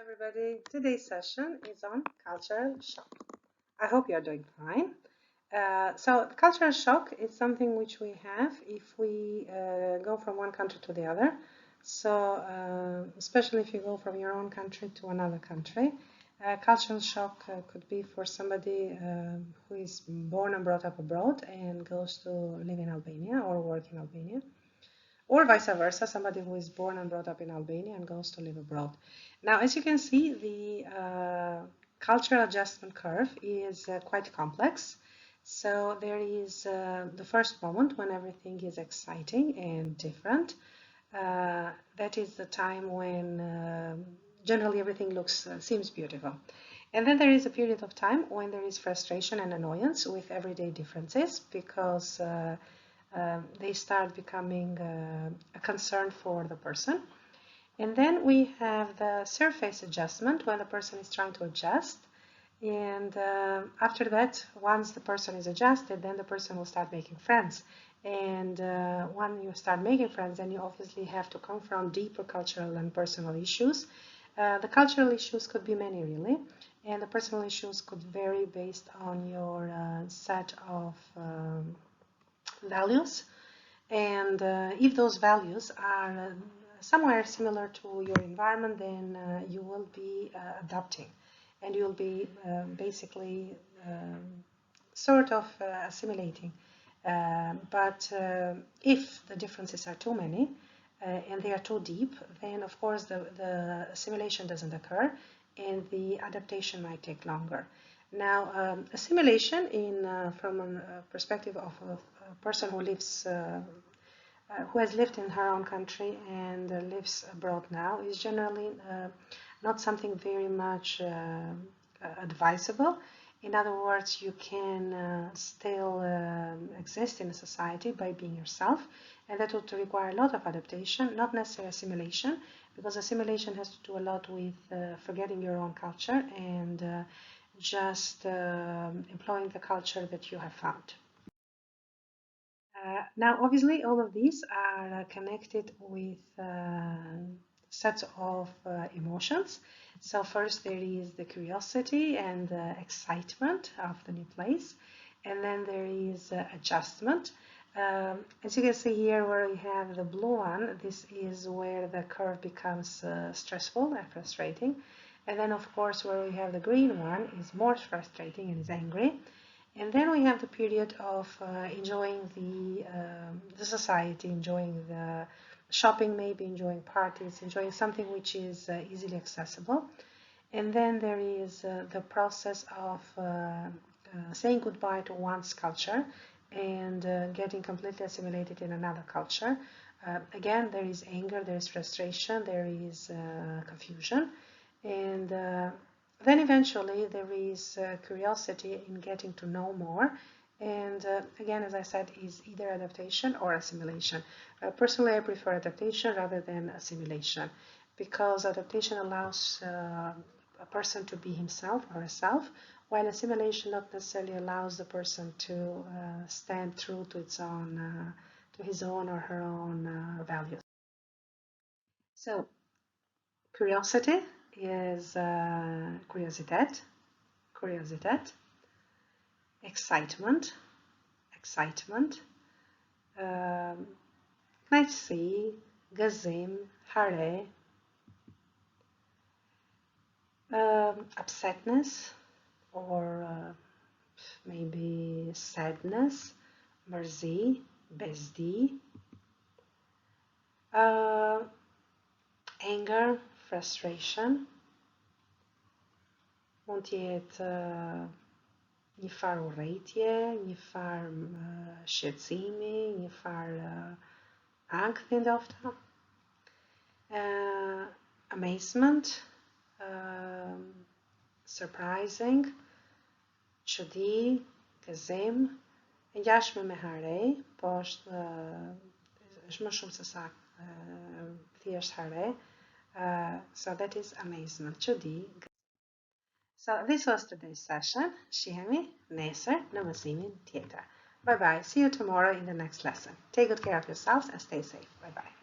everybody. Today's session is on cultural shock. I hope you are doing fine. So cultural shock is something which we have if we go from one country to the other. So especially if you go from your own country to another country. Cultural shock could be for somebody who is born and brought up abroad and goes to live in Albania or work in Albania. Or vice versa, somebody who is born and brought up in Albania and goes to live abroad. Now, as you can see, the cultural adjustment curve is quite complex. So there is the first moment when everything is exciting and different. That is the time when generally everything seems beautiful. And then there is a period of time when there is frustration and annoyance with everyday differences because they start becoming a concern for the person. And then we have the surface adjustment when the person is trying to adjust. And after that, once the person is adjusted, then the person will start making friends. And when you start making friends, then you obviously have to confront deeper cultural and personal issues. The cultural issues could be many, really. And the personal issues could vary based on your set of values, and if those values are somewhere similar to your environment, then you will be adapting and you'll be basically sort of assimilating. But if the differences are too many and they are too deep, then of course the assimilation doesn't occur and the adaptation might take longer. Now, assimilation from a perspective of a person who lives, who has lived in her own country and lives abroad now is generally not something very much advisable. In other words, you can still exist in a society by being yourself, and that would require a lot of adaptation, not necessarily assimilation, because assimilation has to do a lot with forgetting your own culture and just employing the culture that you have found. Now, obviously, all of these are connected with sets of emotions. So first there is the curiosity and the excitement of the new place, and then there is adjustment. As you can see here where we have the blue one, this is where the curve becomes stressful and frustrating. And then, of course, where we have the green one is more frustrating and is angry. And then we have the period of enjoying the society, enjoying the shopping, maybe enjoying parties, enjoying something which is easily accessible. And then there is the process of saying goodbye to one's culture and getting completely assimilated in another culture. Again, there is anger, there is frustration, there is confusion. And then eventually there is curiosity in getting to know more. And again, as I said, is either adaptation or assimilation. Personally, I prefer adaptation rather than assimilation, because adaptation allows a person to be himself or herself, while assimilation not necessarily allows the person to stand true to his own or her own values. So, curiosity is curiositet, excitement, Nese, gazim, tjere, upsetness or maybe sadness, mërzi, bezdi, anger, frustration, mund të jetë një farë urrëtie, një farë shqetësimi, një farë ankthi ndoshta, amazement, surprising, çudi, gëzim, e ngjashme me tjere, po është më shumë se sa thjesht tjere. So that is amazement, çudi. So this was today's session. Shihemi, Nese, në mësimin tjetër. Bye bye. See you tomorrow in the next lesson. Take good care of yourselves and stay safe. Bye bye.